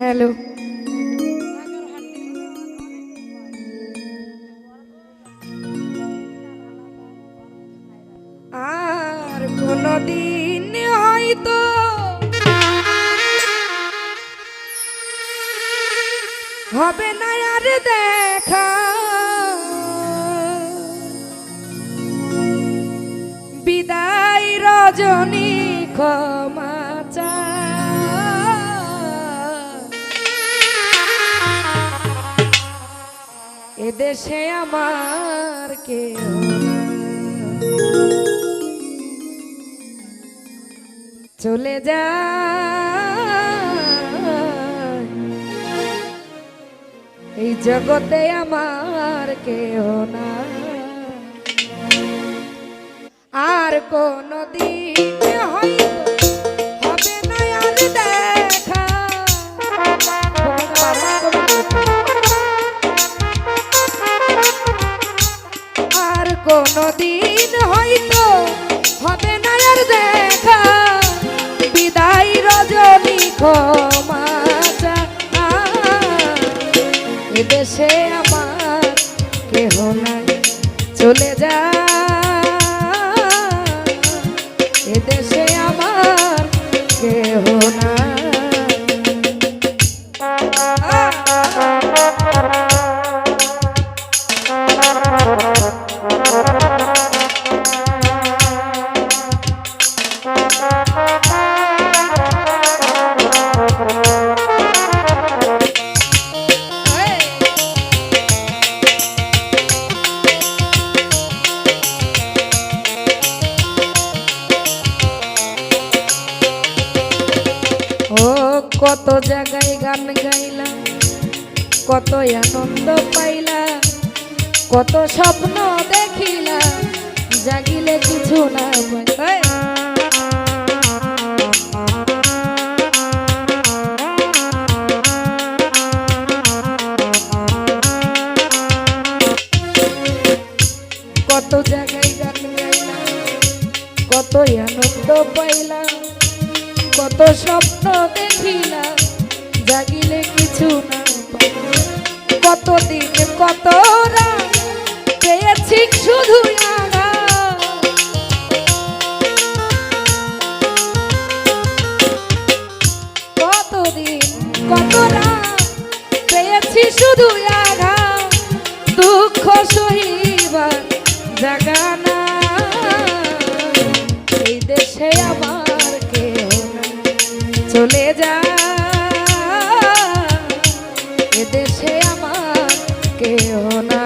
Hello. আর কোনদিন হয়তো হবে না আর দেখা, বিদায় রজনী ক্ষমা এদেশে আমার কেউ চলে যায়, এই জগতে আমার কেউ না। আর কোনদিন হয়তো হবে না আর দেখা, আর কোনদিন হয়তো হবে না আর দেখা, বিদায় রজনী ক্ষমা এদেশে আমার কেহ নাই চলে যায়, এদেশে আমার কেহ নাই। কত জায়গায় গান গাইলা, কত আনন্দ পাইলা, কত স্বপ্ন দেখিলা, জাগিলে কিছু না পাই। কত জায়গায় গান গাইলা, কত আনন্দ পাইলা, কত স্বপ্ন দেখিলা, জাগিলে কিছু না পাই। কতদিন কত রাত পেয়েছি শুধু কতদিন কত রাত পেয়েছি শুধু দুঃখ সহিবার জাগা না, এই দেশে আমার কেউ চলে যায়, এদেশে আমার কেউ না।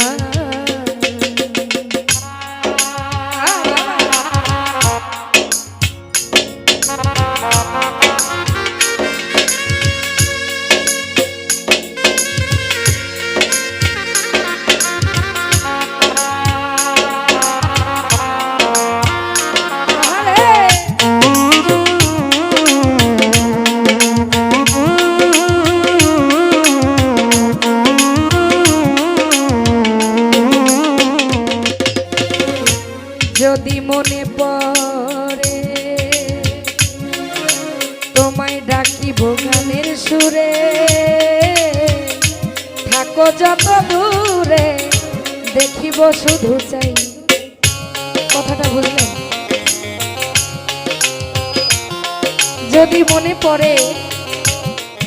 যদি মনে পড়ে তোমায় ডাকিব গানের সুরে, থাকো যত দূরে দেখিব শুধু চাই। কথাটা বুঝলেন? যদি মনে পড়ে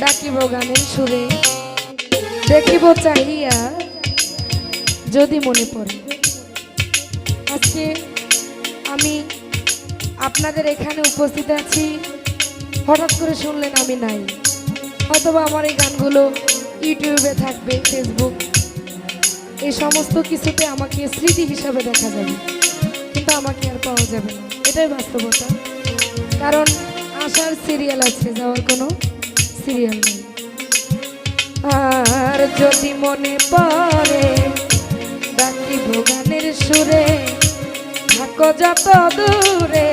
ডাকিব গানের সুরে, দেখিব চাহিয়া, যদি মনে পড়ে। আজকে আমি আপনাদের এখানে উপস্থিত আছি, হঠাৎ করে শুনলেন আমি নাই, অথবা আমার এই গানগুলো ইউটিউবে থাকবে, ফেসবুক, এই সমস্ত কিছুতে আমাকে স্মৃতি হিসাবে দেখা যাবে, কিন্তু আমাকে আর পাওয়া যাবে না, এটাই বাস্তবতা। কারণ আসার সিরিয়াল আছে, যাওয়ার কোনো সিরিয়াল নেই। আর যদি মনে পড়ে ডাকিব গানের সুরে, থাকো যত দূরে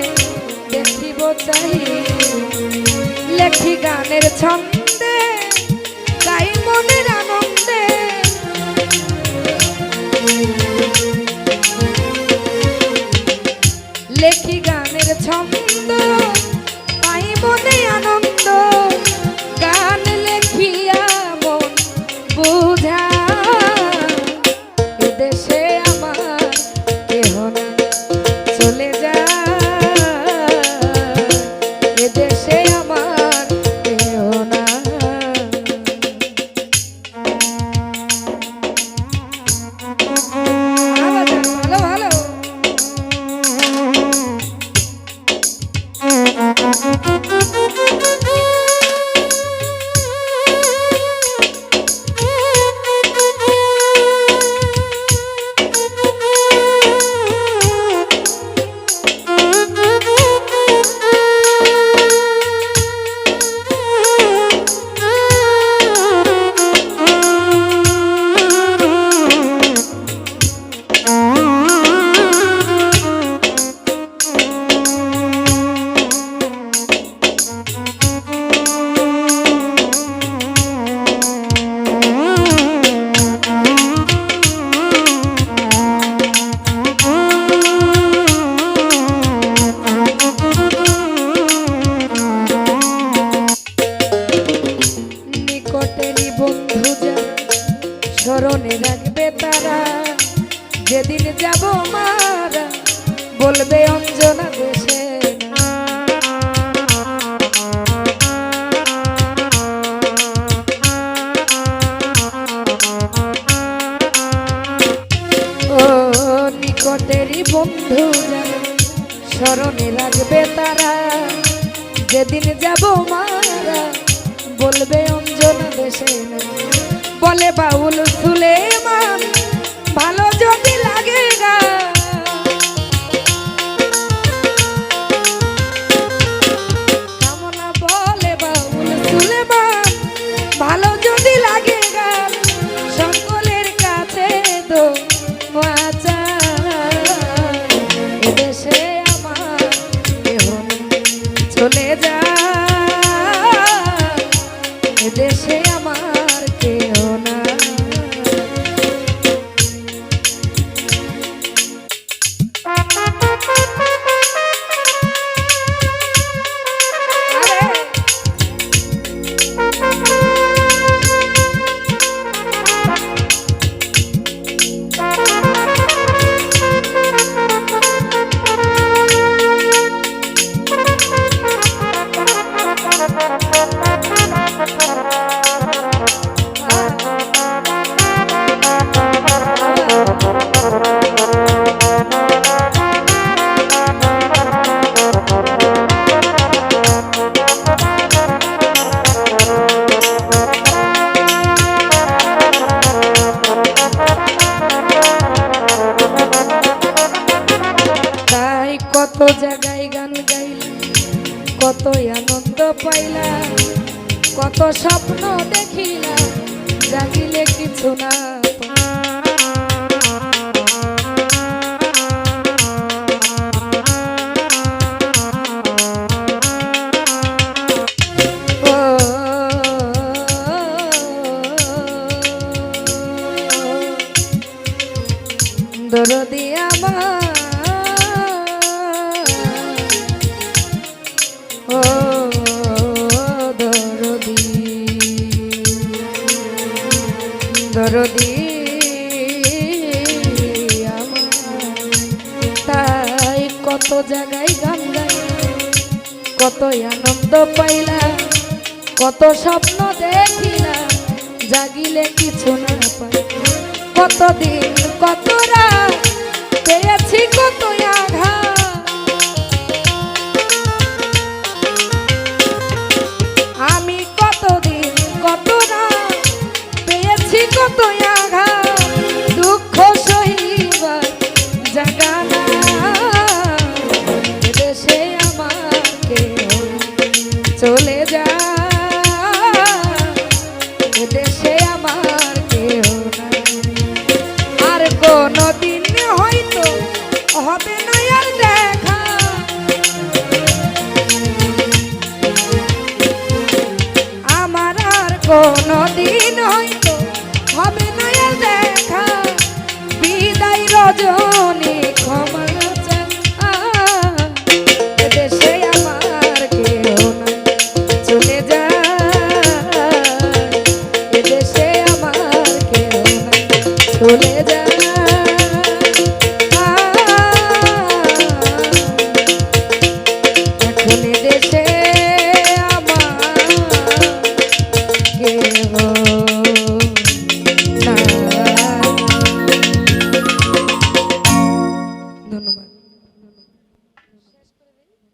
দেখিব চাই, লেখি গানের ছন্দে, গাই মনের আনন্দে, লেখি গানের ছন্দ, পাই মনে আনন্দ, গান লেখিয়া বন্ধু যা স্মরণে রাখবে তারা, যেদিন যাব মারা বলবে অঞ্জনা দেশে না। ও নিকটেরই বন্ধু যা স্মরণে রাখবে তারা, যেদিন যাব মারা বলবে অঞ্জনা দেশে না। বলে বাউল সুলেমান ভালো যদি লাগে গা, কামনা বলে বাউল সুলেমান ভালো যদি লাগে গা, সকলের কাছে দো আচা এদেশে আমার কেহ চলে যা, এদেশে আমার কেহ না। কত জায়গায় গান গাইলা, কত আনন্দ পাইলা, কত স্বপ্ন দেখিলা, জাগিলে কিছু না দরদি আমার দরদি তাই কত জায়গায় গান গাই, কত আনন্দ পাইলা, কত স্বপ্ন দেখিলা, জাগিলে কিছু না পাই। কতদিন কত রাত পেয়েছি কত আঘাত, আমি কতদিন কত রাত পেয়েছি কত আঘাত, দুঃখ সহিবার জায়গা না দেশে আমাকে চলে যা, দেশে আমার কেউ না। আর কোনদিন হয়তো হবে না আর দেখা, আমার আর কোনদিন হয়তো হবে না আর দেখা, বিদায় রজনী ক্ষমা